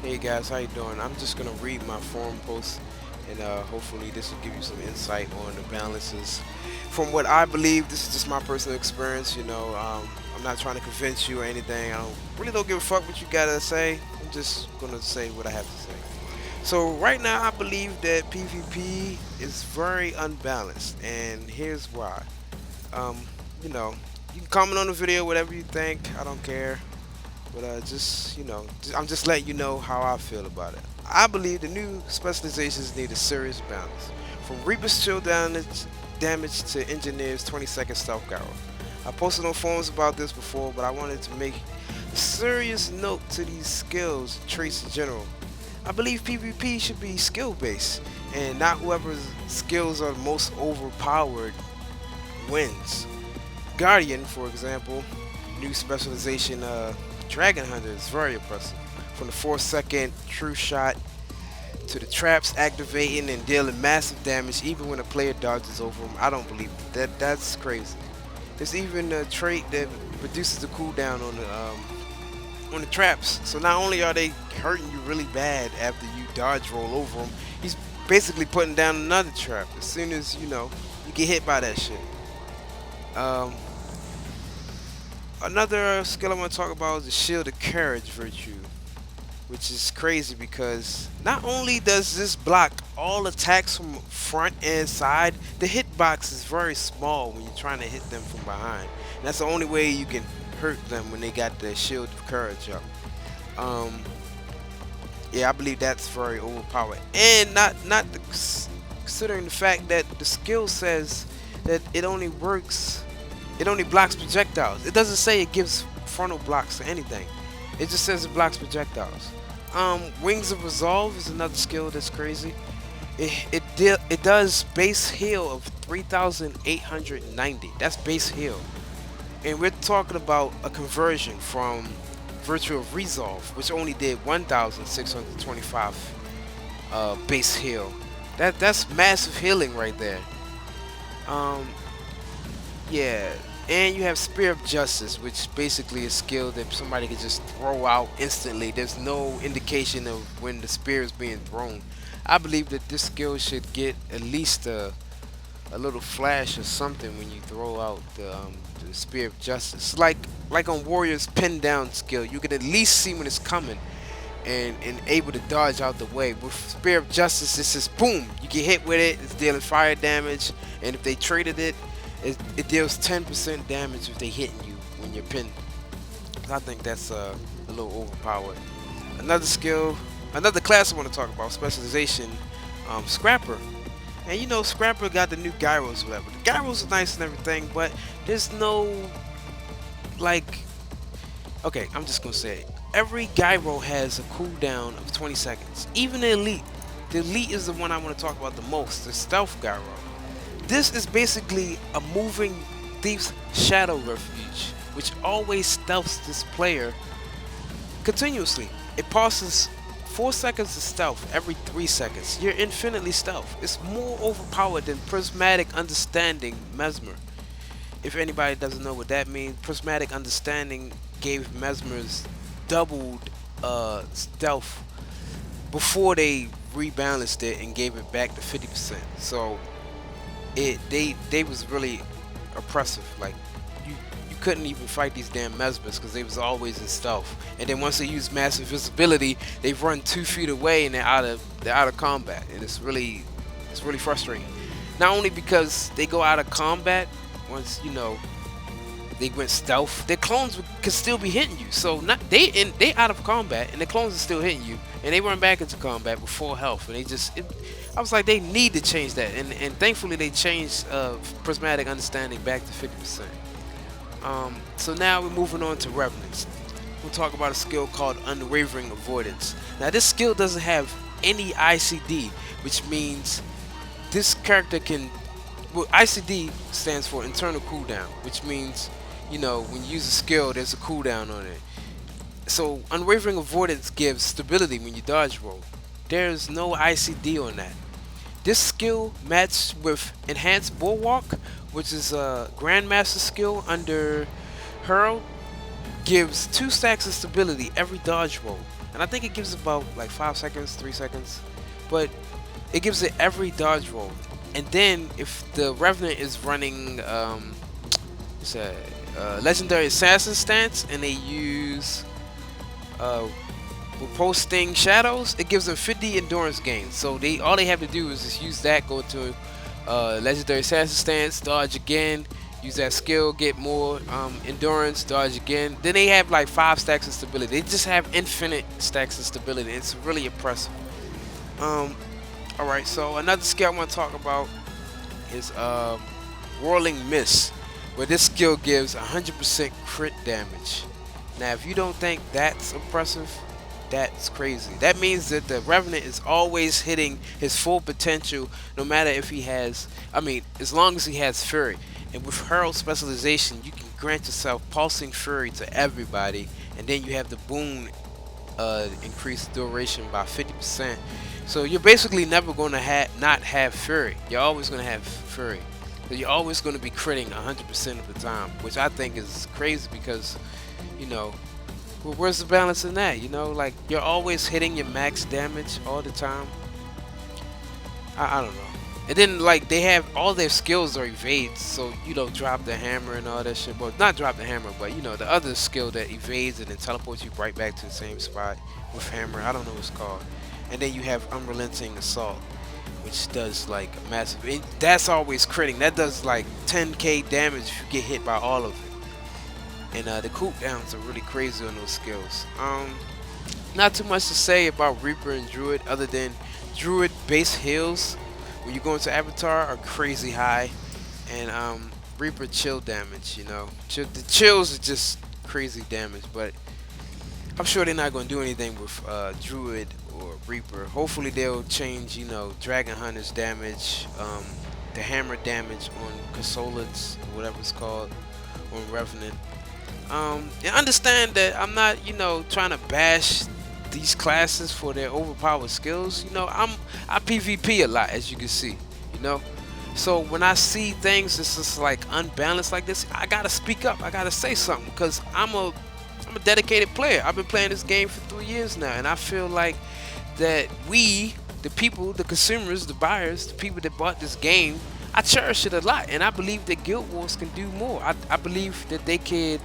Hey guys, how you doing? I'm just gonna read my forum post, and hopefully this will give you some insight on the balances. From what I believe, this is just my personal experience. I'm not trying to convince you or anything. Really don't give a fuck what you gotta say. I'm just gonna say what I have to say. So right now, I believe that PvP is very unbalanced, and here's why. Um, you know, you can comment on the video, whatever you think. I don't care. But I'm just letting you know how I feel about it. I believe the new specializations need a serious balance. From Reaper's chill damage to Engineer's 20-second stealth gyro. I posted on forums about this before, but I wanted to make a serious note to these skills and traits in general. I believe PvP should be skill based, and not whoever's skills are most overpowered wins. Guardian, for example, new specialization, Dragon Hunter is very impressive. From the 4-second true shot to the traps activating and dealing massive damage even when a player dodges over them, I don't believe that. That's crazy. There's even a trait that reduces the cooldown on the traps. So not only are they hurting you really bad after you dodge roll over them, he's basically putting down another trap as soon as you get hit by that shit. Um, Another skill I want to talk about is the Shield of Courage virtue, which is crazy because not only does this block all attacks from front and side, the hitbox is very small when you're trying to hit them from behind. And that's the only way you can hurt them when they got the Shield of Courage up. Um, yeah, I believe that's very overpowered, and considering the fact that the skill says that it only blocks projectiles. It doesn't say it gives frontal blocks or anything. It just says it blocks projectiles. Wings of Resolve is another skill that's crazy. It does base heal of 3,890. That's base heal, and we're talking about a conversion from Virtue of Resolve, which only did 1,625 base heal. That's massive healing right there. Um, Yeah, and you have Spear of Justice, which basically is a skill that somebody can just throw out instantly. There's no indication of when the spear is being thrown. I believe that this skill should get at least a little flash or something when you throw out the Spear of Justice. Like on Warrior's pin down skill, you can at least see when it's coming and able to dodge out the way. With Spear of Justice, it's just boom, you get hit with it, it's dealing fire damage, and if they traded it deals 10% damage if they hitting you when you're pinned. I think that's a little overpowered. Another class I want to talk about, specialization, Scrapper. And Scrapper got the new gyros, whatever. The gyros are nice and everything, but there's no, like, okay, I'm just gonna say it. Every gyro has a cooldown of 20 seconds. Even the elite. The elite is the one I want to talk about the most, the stealth gyro. This is basically a moving thief's shadow refuge, which always stealths this player continuously. It passes 4 seconds of stealth every 3 seconds. You're infinitely stealth. It's more overpowered than Prismatic Understanding Mesmer. If anybody doesn't know what that means, Prismatic Understanding gave Mesmer's doubled stealth before they rebalanced it and gave it back to 50%. So they was really oppressive. Like you couldn't even fight these damn mesmers because they was always in stealth. And then once they use massive visibility, they run 2 feet away and they're out of combat. And it's really frustrating. Not only because they go out of combat once they went stealth, their clones could still be hitting you. So they out of combat and the clones are still hitting you, and they run back into combat with full health. And I was like, they need to change that, and thankfully they changed Prismatic Understanding back to 50%. So now we're moving on to Revenants. We'll talk about a skill called Unwavering Avoidance. Now this skill doesn't have any ICD, which means this character can. Well, ICD stands for internal cooldown, which means when you use a skill, there's a cooldown on it. So Unwavering Avoidance gives stability when you dodge roll. There's no ICD on that. This skill matched with Enhanced Bulwark, which is a Grandmaster skill under Herald, gives 2 stacks of stability every dodge roll. and I think it gives about like 5 seconds, 3 seconds, but it gives it every dodge roll. And then if the Revenant is running what's that, legendary assassin stance, and they use uh, posting shadows, it gives them 50 endurance gains. So they all they have to do is just use that, go to legendary assassin stance, dodge again, use that skill, get more endurance, dodge again. Then they have like 5 stacks of stability. They just have infinite stacks of stability. It's really impressive. All right, so another skill I want to talk about is Whirling Mist, where this skill gives 100% crit damage. Now, if you don't think that's impressive, that's crazy. That means that the Revenant is always hitting his full potential, no matter if he has, I mean, as long as he has Fury. And with Herald specialization, you can grant yourself Pulsing Fury to everybody, and then you have the boon increased duration by 50%. So you're basically never going to not have Fury. You're always going to have Fury. So you're always going to be critting 100% of the time, which I think is crazy because, you know, well, where's the balance in that? You know, like you're always hitting your max damage all the time. I don't know. And then like they have all their skills are evades, so you know, drop the hammer and all that shit. Well, not drop the hammer, but you know the other skill that evades and then teleports you right back to the same spot with hammer. I don't know what it's called. And then you have unrelenting assault, which does like a massive. That's always critting. That does like 10k damage if you get hit by all of it. And the cooldowns are really crazy on those skills. Not too much to say about Reaper and Druid other than Druid base heals when you go into Avatar are crazy high, and Reaper chill damage. You know, the chills are just crazy damage. But I'm sure they're not going to do anything with Druid or Reaper. Hopefully they'll change, you know, Dragon Hunter's damage, the hammer damage on Consolates, or whatever it's called, on Revenant. And understand that I'm not, you know, trying to bash these classes for their overpowered skills. You know, I PvP a lot, as you can see, you know. So when I see things that's just like unbalanced like this, I gotta speak up. I gotta say something because I'm a dedicated player. I've been playing this game for 3 years now, and I feel like that we, the people, the consumers, the buyers, the people that bought this game, I cherish it a lot, and I believe that Guild Wars can do more. I believe that they could,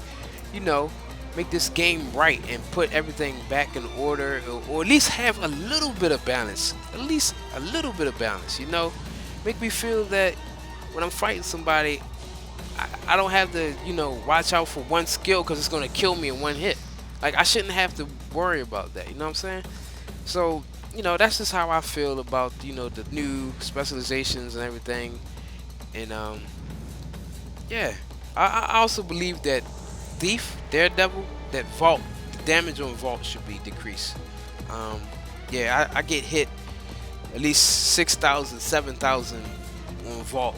you know, make this game right and put everything back in order, or at least have a little bit of balance. At least a little bit of balance, you know. Make me feel that when I'm fighting somebody, I don't have to, you know, watch out for one skill because it's going to kill me in one hit. Like, I shouldn't have to worry about that, you know what I'm saying? So, you know, that's just how I feel about, you know, the new specializations and everything. And, yeah. I also believe that Thief, Daredevil, that Vault, the damage on Vault should be decreased. Yeah, I get hit at least 6,000, 7,000 on Vault.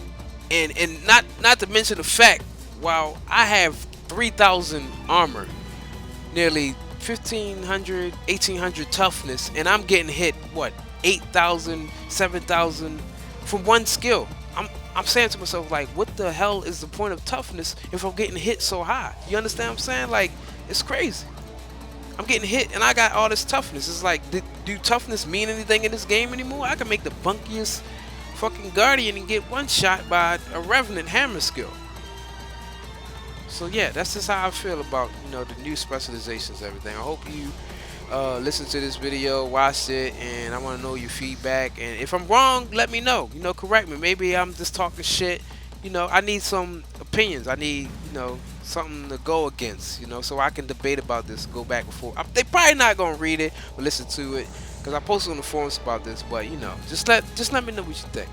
And not to mention the fact, while I have 3,000 armor, nearly 1,500, 1,800 toughness, and I'm getting hit, what, 8,000, 7,000 from one skill. I'm saying to myself, like, what the hell is the point of toughness if I'm getting hit so high? You understand what I'm saying? Like, it's crazy. I'm getting hit and I got all this toughness. It's like, do toughness mean anything in this game anymore? I can make the bunkiest fucking Guardian and get one shot by a Revenant hammer skill. So yeah, that's just how I feel about, you know, the new specializations and everything. I hope you listen to this video, watch it, and I want to know your feedback. And if I'm wrong, let me know. You know, correct me. Maybe I'm just talking shit. You know, I need some opinions. I need, you know, something to go against, you know, so I can debate about this, go back and forth. They probably not gonna read it or listen to it because I posted on the forums about this, but you know, just let me know what you think.